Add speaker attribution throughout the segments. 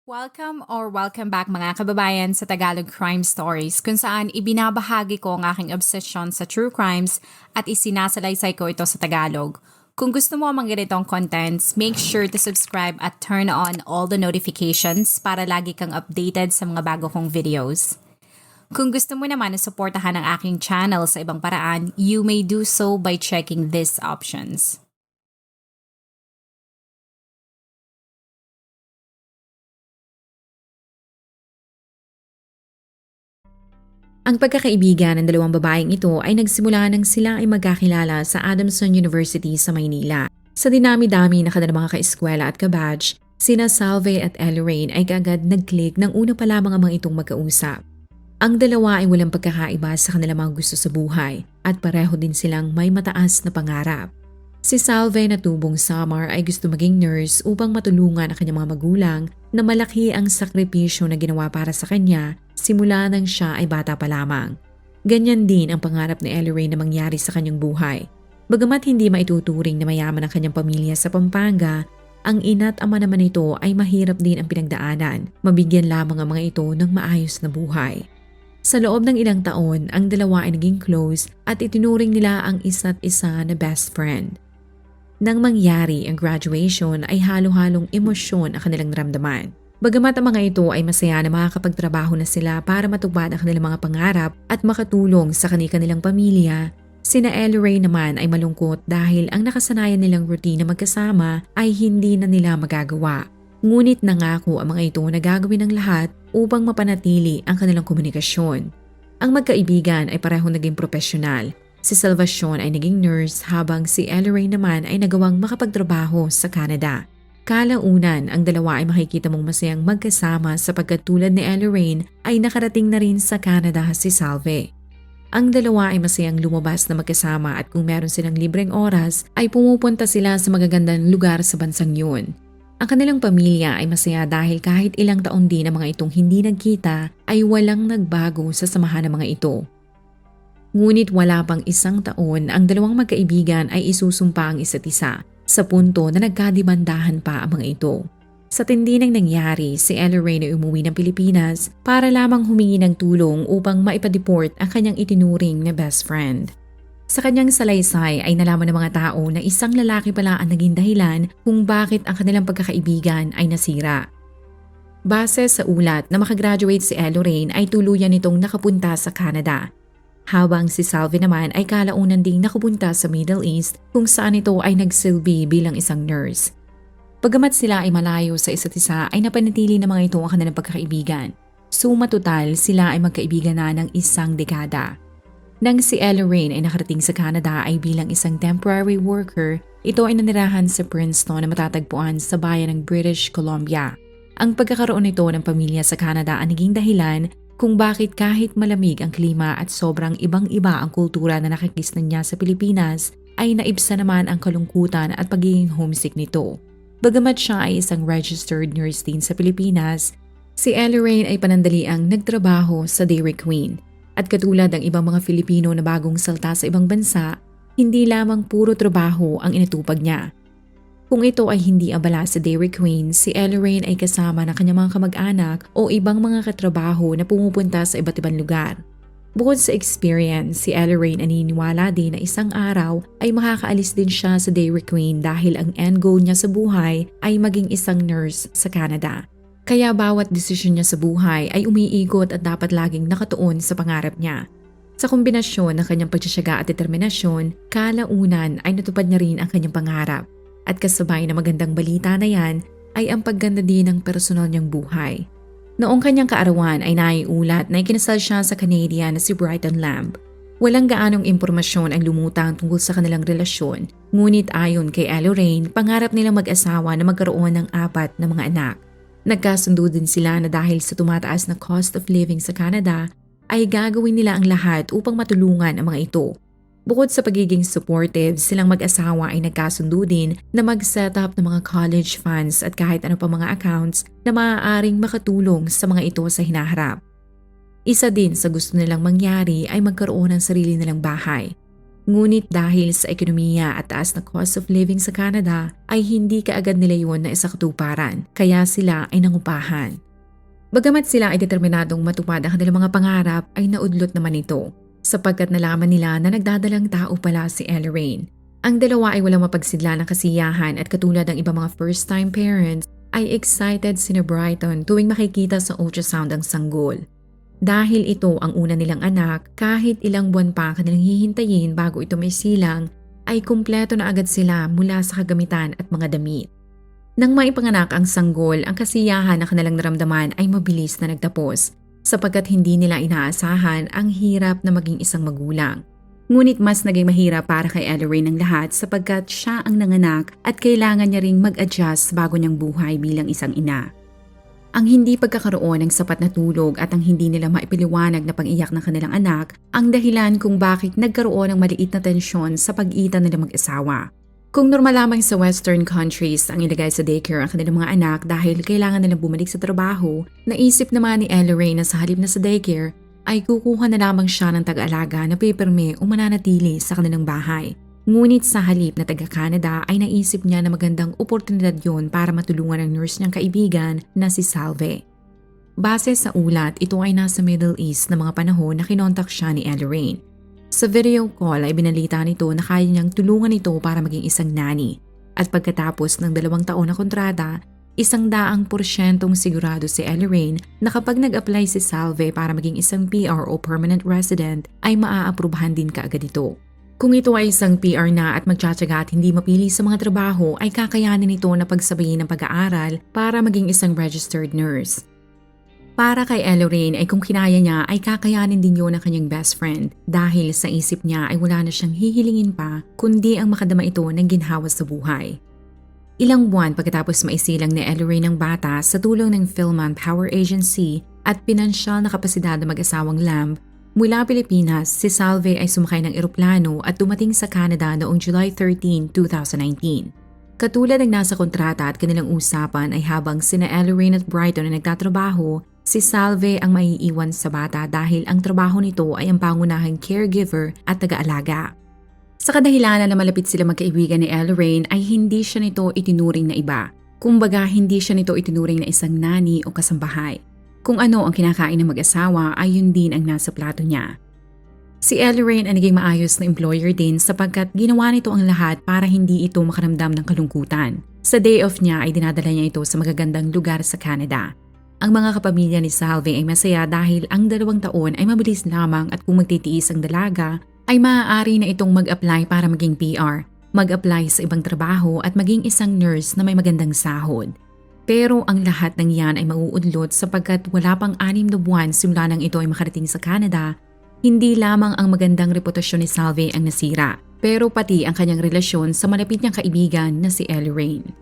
Speaker 1: Welcome back mga kababayan sa Tagalog Crime Stories kung saan ibinabahagi ko ang aking obsession sa true crimes at isinasalaysay ko ito sa Tagalog. Kung gusto mo ang mga ganitong contents, make sure to subscribe at turn on all the notifications para lagi kang updated sa mga bago kong videos. Kung gusto mo naman na suportahan ang aking channel sa ibang paraan, you may do so by checking these options. Ang pagkakaibigan ng dalawang babaeng ito ay nagsimula nang sila ay magkakilala sa Adamson University sa Maynila. Sa dinami-dami na kanilang mga kaeskwela at kabatch, sina Salve at Elleraine ay kaagad nag-click nang una pa lamang ang mga itong magkausap. Ang dalawa ay walang pagkakaiba sa kanilang mga gusto sa buhay at pareho din silang may mataas na pangarap. Si Salve na tubong Samar ay gusto maging nurse upang matulungan ang kanyang mga magulang na malaki ang sakripisyo na ginawa para sa kanya simula nang siya ay bata pa lamang. Ganyan din ang pangarap ni Elleraine na mangyari sa kanyang buhay. Bagamat hindi maituturing na mayaman ang kanyang pamilya sa Pampanga, ang ina't ama naman nito ay mahirap din ang pinagdaanan. Mabigyan lamang ang mga ito ng maayos na buhay. Sa loob ng ilang taon, ang dalawa ay naging close at itinuring nila ang isa't isa na best friend. Nang mangyari ang graduation ay halo-halong emosyon ang kanilang naramdaman. Bagamat ang mga ito ay masaya na makakapagtrabaho na sila para matupad ang kanilang mga pangarap at makatulong sa kanilang pamilya, sina Elleraine naman ay malungkot dahil ang nakasanayan nilang routine na magkasama ay hindi na nila magagawa. Ngunit nangako ang mga ito na gagawin ang lahat upang mapanatili ang kanilang komunikasyon. Ang magkaibigan ay parehong naging profesional. Si Salvacion ay naging nurse habang si Elleraine naman ay nagawang makapagtrabaho sa Canada. Kalaunan, ang dalawa ay makikita mong masayang magkasama sapagkat tulad ni Elleraine ay nakarating na rin sa Canada si Salve. Ang dalawa ay masayang lumabas na magkasama at kung meron silang libreng oras ay pumupunta sila sa magagandang lugar sa bansang yun. Ang kanilang pamilya ay masaya dahil kahit ilang taon din ang mga itong hindi nagkita ay walang nagbago sa samahan ng mga ito. Ngunit wala pang isang taon ang dalawang magkaibigan ay isusumpa ang isa't isa sa punto na nagkadibandahan pa ang mga ito. Sa tindi ng nangyari, si Elleraine ay umuwi ng Pilipinas para lamang humingi ng tulong upang maipadeport ang kanyang itinuring na best friend. Sa kanyang salaysay ay nalaman ng mga tao na isang lalaki pala ang naging dahilan kung bakit ang kanilang pagkakaibigan ay nasira. Base sa ulat na makagraduate si Elleraine ay tuluyan nitong nakapunta sa Canada. Habang si Salve naman ay kalaunan ding nakapunta sa Middle East kung saan ito ay nagsilbi bilang isang nurse. Bagamat sila ay malayo sa isa't isa ay napanatili ng mga ito ang kanilang pagkakaibigan. Suma total sila ay magkaibigan na ng isang dekada. Nang si Elleraine ay nakarating sa Canada ay bilang isang temporary worker, ito ay nanirahan sa Princeton na matatagpuan sa bayan ng British Columbia. Ang pagkakaroon nito ng pamilya sa Canada ang naging dahilan kung bakit kahit malamig ang klima at sobrang ibang-iba ang kultura na nakikisnan niya sa Pilipinas, ay naibsa naman ang kalungkutan at pagiging homesick nito. Bagamat siya ay isang registered nurse din sa Pilipinas, si Elleraine ay panandaliang nagtrabaho sa Dairy Queen. At katulad ng ibang mga Filipino na bagong salta sa ibang bansa, hindi lamang puro trabaho ang inatupag niya. Kung ito ay hindi abala sa Dairy Queen, si Elleraine ay kasama ng kanyang mga kamag-anak o ibang mga katrabaho na pumupunta sa iba't ibang lugar. Bukod sa experience, si Elleraine ay naniniwala din na isang araw ay makakaalis din siya sa Dairy Queen dahil ang end goal niya sa buhay ay maging isang nurse sa Canada. Kaya bawat desisyon niya sa buhay ay umiikot at dapat laging nakatuon sa pangarap niya. Sa kombinasyon ng kanyang pagtsatsaga at determinasyon, kalaunan ay natupad niya rin ang kanyang pangarap. At kasabay na magandang balita na yan ay ang pagganda din ng personal niyang buhay. Noong kanyang kaarawan ay naiulat na ikinasal siya sa Canadian na si Brighton Lamb. Walang gaanong impormasyon ang lumutang tungkol sa kanilang relasyon, ngunit ayon kay Elleraine, pangarap nilang mag-asawa na magkaroon ng 4 na mga anak. Nagkasundo din sila na dahil sa tumataas na cost of living sa Canada, ay gagawin nila ang lahat upang matulungan ang mga ito. Bukod sa pagiging supportive, silang mag-asawa ay nagkasundo din na mag-set up ng mga college funds at kahit ano pa mga accounts na maaaring makatulong sa mga ito sa hinaharap. Isa din sa gusto nilang mangyari ay magkaroon ng sarili nilang bahay. Ngunit dahil sa ekonomiya at taas na cost of living sa Canada ay hindi kaagad nila yun na isakatuparan, kaya sila ay nangupahan. Bagamat sila ay determinadong matupad ang kanilang mga pangarap ay naudlot naman ito sapagkat nalaman nila na nagdadalang tao pala si Elleraine. Ang dalawa ay walang mapagsidla ng kasiyahan at katulad ng ibang mga first-time parents ay excited sina Brighton tuwing makikita sa ultrasound ang sanggol. Dahil ito ang una nilang anak, kahit ilang buwan pa kanilang hihintayin bago ito may silang, ay kumpleto na agad sila mula sa kagamitan at mga damit. Nang maipanganak ang sanggol, ang kasiyahan na kanilang naramdaman ay mabilis na nagtapos sapagkat hindi nila inaasahan ang hirap na maging isang magulang. Ngunit mas naging mahirap para kay Elleraine ang lahat sapagkat siya ang nanganak at kailangan niya ring mag-adjust bago niyang buhay bilang isang ina. Ang hindi pagkakaroon ng sapat na tulog at ang hindi nila maipiliwanag na pag-iyak ng kanilang anak ang dahilan kung bakit nagkaroon ng maliit na tensyon sa pag-itan nila mag-asawa. Kung normal lamang sa Western countries ang ilagay sa daycare ang kanilang mga anak dahil kailangan nilang bumalik sa trabaho, naisip naman ni Elleraine na sa halip na sa daycare ay kukuha na lamang siya ng tag-aalaga na pipirme o mananatili sa kanilang bahay. Ngunit sa halip na taga-Canada ay naisip niya na magandang oportunidad yon para matulungan ang nurse niyang kaibigan na si Salve. Base sa ulat, ito ay nasa Middle East na mga panahon na kinontak siya ni Elleraine. Sa video call ay binalita nito na kaya niyang tulungan ito para maging isang nanny. At pagkatapos ng 2 taon na kontrata, 100% sigurado si Elleraine na kapag nag-apply si Salve para maging isang PR o permanent resident ay maaaprubahan din kaagad ito. Kung ito ay isang PR na at magtsatsaga at hindi mapili sa mga trabaho ay kakayanin ito na pagsabayin ng pag-aaral para maging isang registered nurse. Para kay Elleraine ay kung kinaya niya ay kakayanin din yun ng kanyang best friend dahil sa isip niya ay wala na siyang hihilingin pa kundi ang makadama ito ng ginhawa sa buhay. Ilang buwan pagkatapos maisilang ni Elleraine ng bata sa tulong ng Philman Power Agency at pinansyal na kapasidad ng mag-asawang Lamb, mula Pilipinas, si Salve ay sumakay ng eroplano at dumating sa Canada noong July 13, 2019. Katulad ng nasa kontrata at kanilang usapan ay habang sina Elleraine at Brighton ay nagtatrabaho, si Salve ang maiiwan sa bata dahil ang trabaho nito ay ang pangunahing caregiver at taga-alaga. Sa kadahilanan na malapit sila magkaibigan ni Elleraine ay hindi siya nito itinuring na iba. Kumbaga hindi siya nito itinuring na isang nani o kasambahay. Kung ano ang kinakain ng mag-asawa ay yun din ang nasa plato niya. Si Elleraine ay naging maayos na employer din sapagkat ginawa nito ang lahat para hindi ito makaramdam ng kalungkutan. Sa day off niya ay dinadala niya ito sa magagandang lugar sa Canada. Ang mga kapamilya ni Salve ay masaya dahil ang 2 taon ay mabilis lamang at kung magtitiis ang dalaga ay maaari na itong mag-apply para maging PR, mag-apply sa ibang trabaho at maging isang nurse na may magandang sahod. Pero ang lahat ng yan ay mauudlot sapagkat wala pang 6 na buwan simula nang ito ay makarating sa Canada. Hindi lamang ang magandang reputasyon ni Salve ang nasira, pero pati ang kanyang relasyon sa malapit niyang kaibigan na si Elleraine.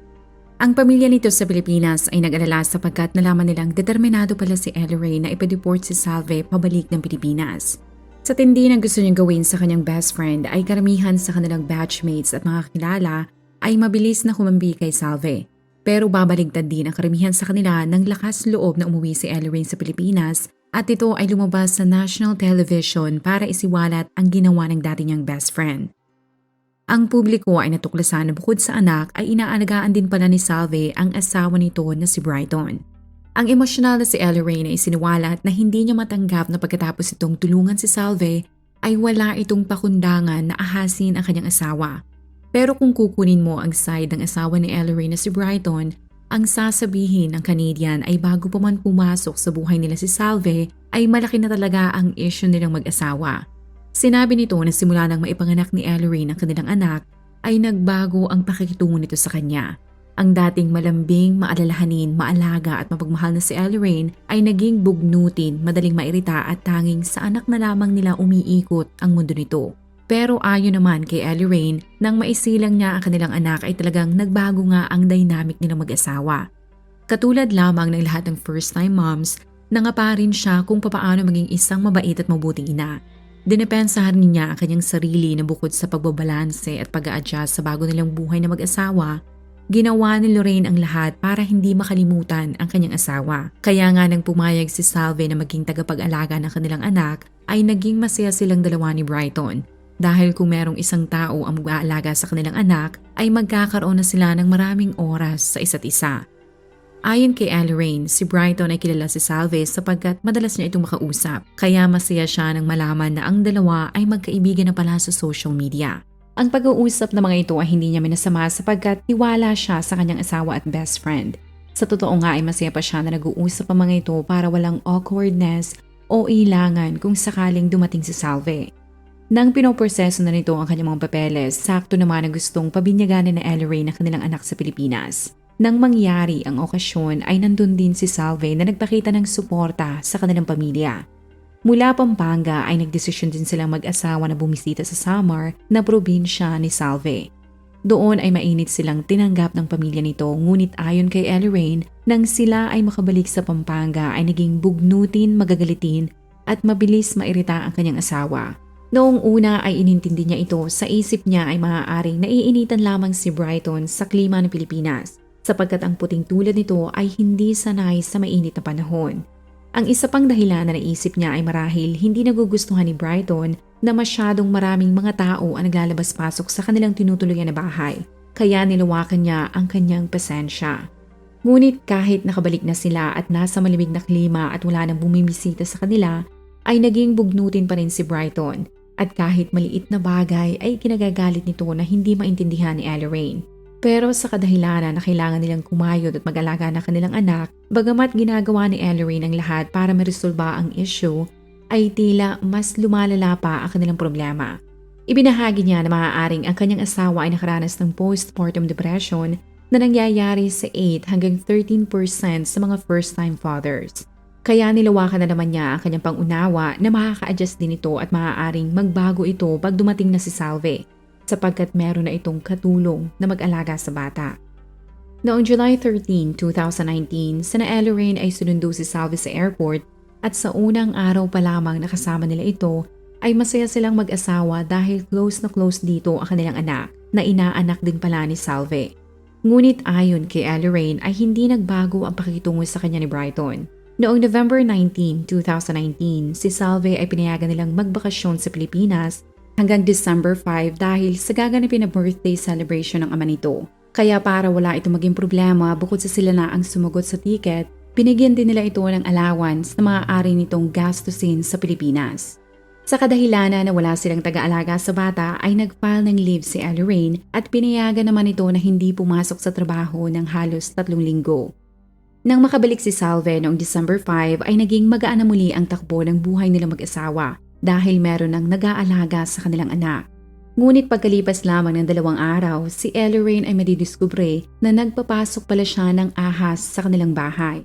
Speaker 1: Ang pamilya nito sa Pilipinas ay nag-alala sapagkat nalaman nilang determinado pala si Elleraine na ipa-deport si Salve pabalik ng Pilipinas. Sa tindi ng gusto niyang gawin sa kanyang best friend ay karamihan sa kanilang batchmates at mga kakilala ay mabilis na kumambi kay Salve. Pero babaligtad din ang karamihan sa kanila ng lakas loob na umuwi si Elleraine sa Pilipinas at ito ay lumabas sa national television para isiwalat ang ginawa ng dati niyang best friend. Ang publiko ay natuklasan na bukod sa anak ay inaalagaan din pala ni Salve ang asawa nito na si Brighton. Ang emosyonal na si Elleraine ay siniwalat na hindi niya matanggap na pagkatapos itong tulungan si Salve ay wala itong pakundangan na ahasin ang kanyang asawa. Pero kung kukunin mo ang side ng asawa ni Elleraine na si Brighton, ang sasabihin ng Canadian ay bago pa man pumasok sa buhay nila si Salve ay malaki na talaga ang issue nilang mag-asawa. Sinabi nito na simula nang maipanganak ni Elleraine ang kanilang anak ay nagbago ang pakikitungo nito sa kanya. Ang dating malambing, maalalahanin, maalaga at mapagmahal na si Elleraine ay naging bugnutin, madaling mairita at tanging sa anak na lamang nila umiikot ang mundo nito. Pero ayon naman kay Elleraine, nang maisilang niya ang kanilang anak ay talagang nagbago nga ang dynamic nilang mag-asawa. Katulad lamang ng lahat ng first-time moms, nangapa rin siya kung papaano maging isang mabait at mabuting ina. Dinepensahan niya ang kanyang sarili na bukod sa pagbabalanse at pag-a-adjust sa bago nilang buhay na mag-asawa, ginawa ni Lorraine ang lahat para hindi makalimutan ang kanyang asawa. Kaya nga nang pumayag si Salve na maging tagapag-alaga ng kanilang anak, ay naging masaya silang dalawa ni Brighton. Dahil kung merong isang tao ang mag-aalaga sa kanilang anak, ay magkakaroon na sila ng maraming oras sa isa't isa. Ayon kay Elleraine, si Brighton ay kilala si Salve sapagkat madalas niya itong makausap, kaya masaya siya nang malaman na ang dalawa ay magkaibigan na pala sa social media. Ang pag-uusap ng mga ito ay hindi niya minasama sapagkat tiwala siya sa kanyang asawa at best friend. Sa totoo nga ay masaya pa siya na nag-uusap ang mga ito para walang awkwardness o ilangan kung sakaling dumating si Salve. Nang pinoproseso na nito ang kanyang mga papeles, sakto naman na gustong pabinyaganin na Elleraine ang kanilang anak sa Pilipinas. Nang mangyari ang okasyon ay nandun din si Salve na nagpakita ng suporta sa kanilang pamilya. Mula Pampanga ay nagdesisyon din silang mag-asawa na bumisita sa Samar na probinsya ni Salve. Doon ay mainit silang tinanggap ng pamilya nito, ngunit ayon kay Elleraine, nang sila ay makabalik sa Pampanga ay naging bugnutin, magagalitin at mabilis mairita ang kanyang asawa. Noong una ay inintindi niya ito, sa isip niya ay maaaring naiinitan lamang si Brighton sa klima ng Pilipinas sapagkat ang puting tulad nito ay hindi sanay sa mainit na panahon. Ang isa pang dahilan na naisip niya ay marahil hindi nagugustuhan ni Brighton na masyadong maraming mga tao ang naglalabas-pasok sa kanilang tinutuluyan na bahay, kaya nilawakan niya ang kanyang pasensya. Ngunit kahit nakabalik na sila at nasa malamig na klima at wala nang bumimisita sa kanila, ay naging bugnutin pa rin si Brighton at kahit maliit na bagay ay kinagagalit nito na hindi maintindihan ni Elleraine. Pero sa kadahilanan na kailangan nilang kumayod at mag-alaga ng kanilang anak, bagamat ginagawa ni Elleraine ang lahat para maresolba ang issue, ay tila mas lumalala pa ang kanilang problema. Ibinahagi niya na maaaring ang kanyang asawa ay nakaranas ng postpartum depression na nangyayari sa 8 hanggang 13% sa mga first-time fathers. Kaya nilawakan na naman niya ang kanyang pangunawa na makaka-adjust din ito at maaaring magbago ito pag dumating na si Salve, sapagkat meron na itong katulong na mag-alaga sa bata. Noong July 13, 2019, sina Elleraine ay sinundo si Salve sa airport at sa unang araw pa lamang nakasama nila ito ay masaya silang mag-asawa dahil close na close dito ang kanilang anak na inaanak din pala ni Salve. Ngunit ayon kay Elleraine ay hindi nagbago ang pakikitungo sa kanya ni Brighton. Noong November 19, 2019, si Salve ay pinayagan nilang magbakasyon sa Pilipinas hanggang December 5 dahil sa gaganapin na birthday celebration ng ama nito. Kaya para wala itong maging problema bukod sa sila na ang sumagot sa ticket, binigyan din nila ito ng allowance na maaari nitong gastusin sa Pilipinas. Sa kadahilanan na wala silang taga-alaga sa bata ay nag-file ng leave si Elleraine at pinayagan naman ito na hindi pumasok sa trabaho ng halos 3 linggo. Nang makabalik si Salve noong December 5 ay naging magaan na muli ang takbo ng buhay nilang mag-asawa dahil meron ng nag-aalaga sa kanilang anak. Ngunit pagkalipas lamang ng 2 araw, si Elleraine ay madidiskubre na nagpapasok pala siya ng ahas sa kanilang bahay.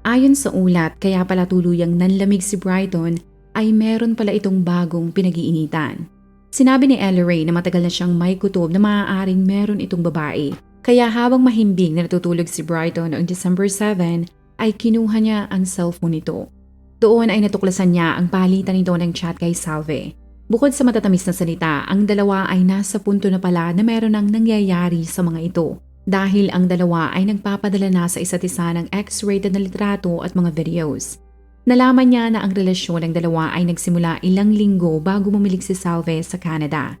Speaker 1: Ayon sa ulat, kaya pala tuluyang nanlamig si Brighton ay meron pala itong bagong pinag-iinitan. Sinabi ni Elleraine na matagal na siyang may kutob na maaaring meron itong babae. Kaya habang mahimbing na natutulog si Brighton noong December 7 ay kinuha niya ang cellphone nito. Doon ay natuklasan niya ang palitan nito ng chat kay Salve. Bukod sa matatamis na salita, ang dalawa ay nasa punto na pala na meron ng nangyayari sa mga ito dahil ang dalawa ay nagpapadala na sa isa't isa ng X-rated na litrato at mga videos. Nalaman niya na ang relasyon ng dalawa ay nagsimula ilang linggo bago bumilik si Salve sa Canada.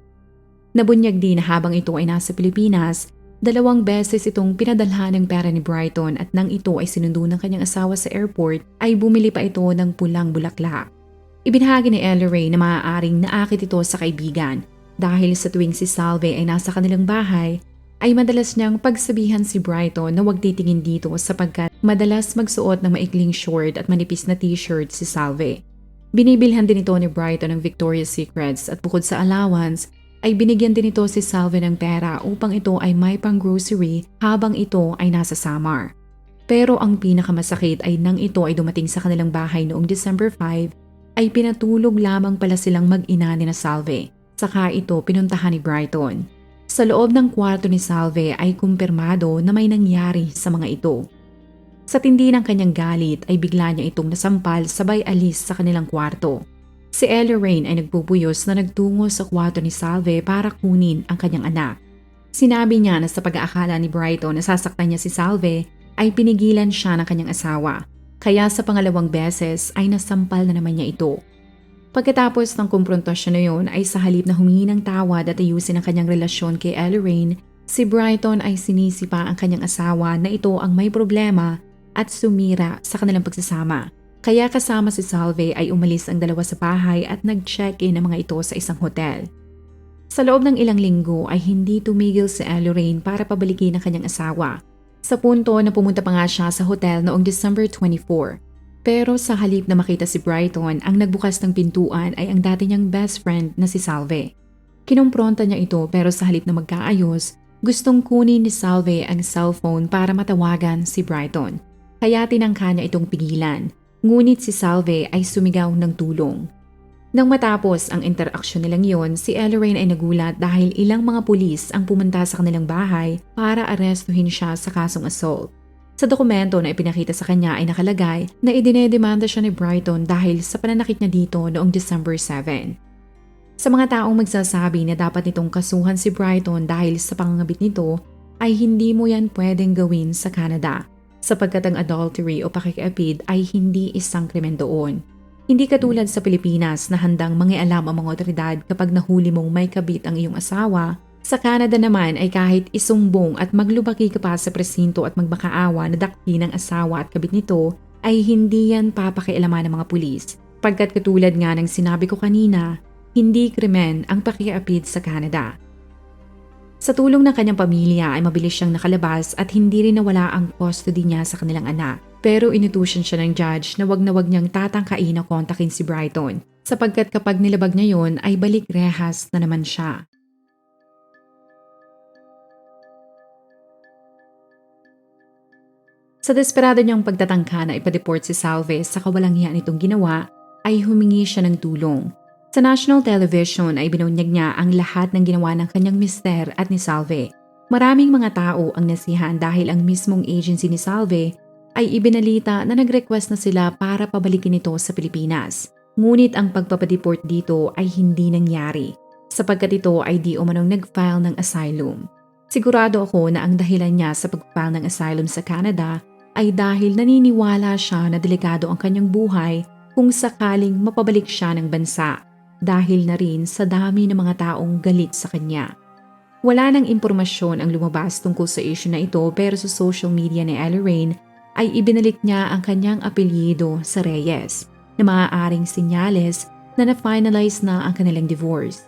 Speaker 1: Nabunyag din na habang ito ay nasa Pilipinas, 2 beses itong pinadalhan ng pera ni Brighton at nang ito ay sinundo ng kanyang asawa sa airport ay bumili pa ito ng pulang bulaklak. Ibinahagi ni Elleraine na maaaring naakit ito sa kaibigan dahil sa tuwing si Salve ay nasa kanilang bahay ay madalas niyang pagsabihan si Brighton na huwag titingin dito sapagkat madalas magsuot ng maikling short at manipis na t-shirt si Salve. Binibilhan din ito ni Brighton ng Victoria's Secrets at bukod sa allowance ay binigyan din ito si Salve ng pera upang ito ay may pang-grocery habang ito ay nasa Samar. Pero ang pinakamasakit ay nang ito ay dumating sa kanilang bahay noong December 5 ay pinatulog lamang pala silang mag-ina ni na Salve. Saka ito pinuntahan ni Brighton. Sa loob ng kwarto ni Salve ay kumpirmado na may nangyari sa mga ito. Sa tindi ng kanyang galit ay bigla niya itong nasampal sabay alis sa kanilang kwarto. Si Elleraine ay nagpupuyos na nagtungo sa kwarto ni Salve para kunin ang kanyang anak. Sinabi niya na sa pag-aakala ni Brighton na sasaktan niya si Salve ay pinigilan siya ng kanyang asawa. Kaya sa pangalawang beses ay nasampal na naman niya ito. Pagkatapos ng kumprontasyon na yun ay sa halip na humingi ng tawad at ayusin ang kanyang relasyon kay Elleraine, si Brighton ay sinisipa ang kanyang asawa na ito ang may problema at sumira sa kanilang pagsasama. Kaya kasama si Salve ay umalis ang dalawa sa bahay at nag-check-in ang mga ito sa isang hotel. Sa loob ng ilang linggo ay hindi tumigil si Elleraine para pabalikin ang kanyang asawa. Sa punto na pumunta pa nga siya sa hotel noong December 24. Pero sa halip na makita si Brighton, ang nagbukas ng pintuan ay ang dati niyang best friend na si Salve. Kinumpronta niya ito pero sa halip na magkaayos, gustong kunin ni Salve ang cellphone para matawagan si Brighton. Kaya tinangka niya itong pigilan, ngunit si Salve ay sumigaw ng tulong. Nang matapos ang interaksyon nilang yon, si Elleraine ay nagulat dahil ilang mga pulis ang pumunta sa kanilang bahay para arestuhin siya sa kasong assault. Sa dokumento na ipinakita sa kanya ay nakalagay na idinedemanda siya ni Brighton dahil sa pananakit niya dito noong December 7. Sa mga taong magsasabi na dapat nitong kasuhan si Brighton dahil sa pangangabit nito, ay hindi mo yan pwedeng gawin sa Canada, sapagkat ang adultery o pakikiapid ay hindi isang krimen doon. Hindi katulad sa Pilipinas na handang mangialam ang mga otoridad kapag nahuli mong may kabit ang iyong asawa. Sa Canada naman ay kahit isumbong at maglubaki ka pa sa presinto at magmakaawa na dakti ng asawa at kabit nito, ay hindi yan papakialaman ng mga pulis. Pagkat katulad nga ng sinabi ko kanina, hindi krimen ang pakikiapid sa Canada. Sa tulong ng kanyang pamilya ay mabilis siyang nakalabas at hindi rin nawala ang custody niya sa kanilang anak. Pero inutusan siya ng judge na wag niyang tatangkain na kontakin si Brighton sapagkat kapag nilabag niya yon ay balik rehas na naman siya. Sa desperado niyang pagtatangka na ipadeport si Salve sa kawalang-hiya nitong ginawa, ay humingi siya ng tulong. Sa national television ay binunyag niya ang lahat ng ginawa ng kanyang mister at ni Salve. Maraming mga tao ang nasihan dahil ang mismong agency ni Salve ay ibinalita na nag-request na sila para pabalikin ito sa Pilipinas. Ngunit ang pagpapadeport dito ay hindi nangyari, sapagkat ito ay di umanong nag-file ng asylum. Sigurado ako na ang dahilan niya sa pag-file ng asylum sa Canada ay dahil naniniwala siya na delikado ang kanyang buhay kung sakaling mapabalik siya ng bansa, dahil na rin sa dami ng mga taong galit sa kanya. Wala nang impormasyon ang lumabas tungkol sa issue na ito pero sa social media ni Elleraine ay ibinalik niya ang kanyang apelyido sa Reyes na maaaring senyales na na-finalize na ang kanilang divorce.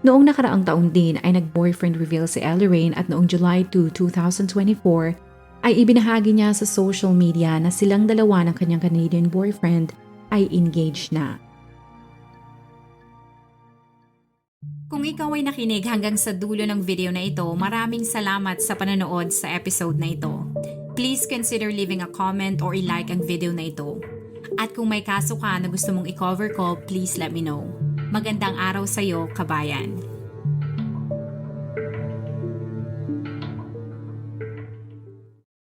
Speaker 1: Noong nakaraang taon din ay nag-boyfriend reveal si Elleraine at noong July 2, 2024 ay ibinahagi niya sa social media na silang dalawa ng kanyang Canadian boyfriend ay engaged na. Kung ikaw ay nakinig hanggang sa dulo ng video na ito, maraming salamat sa panonood sa episode na ito. Please consider leaving a comment or i-like ang video na ito. At kung may kaso ka na gusto mong i-cover ko, please let me know. Magandang araw sa'yo, kabayan.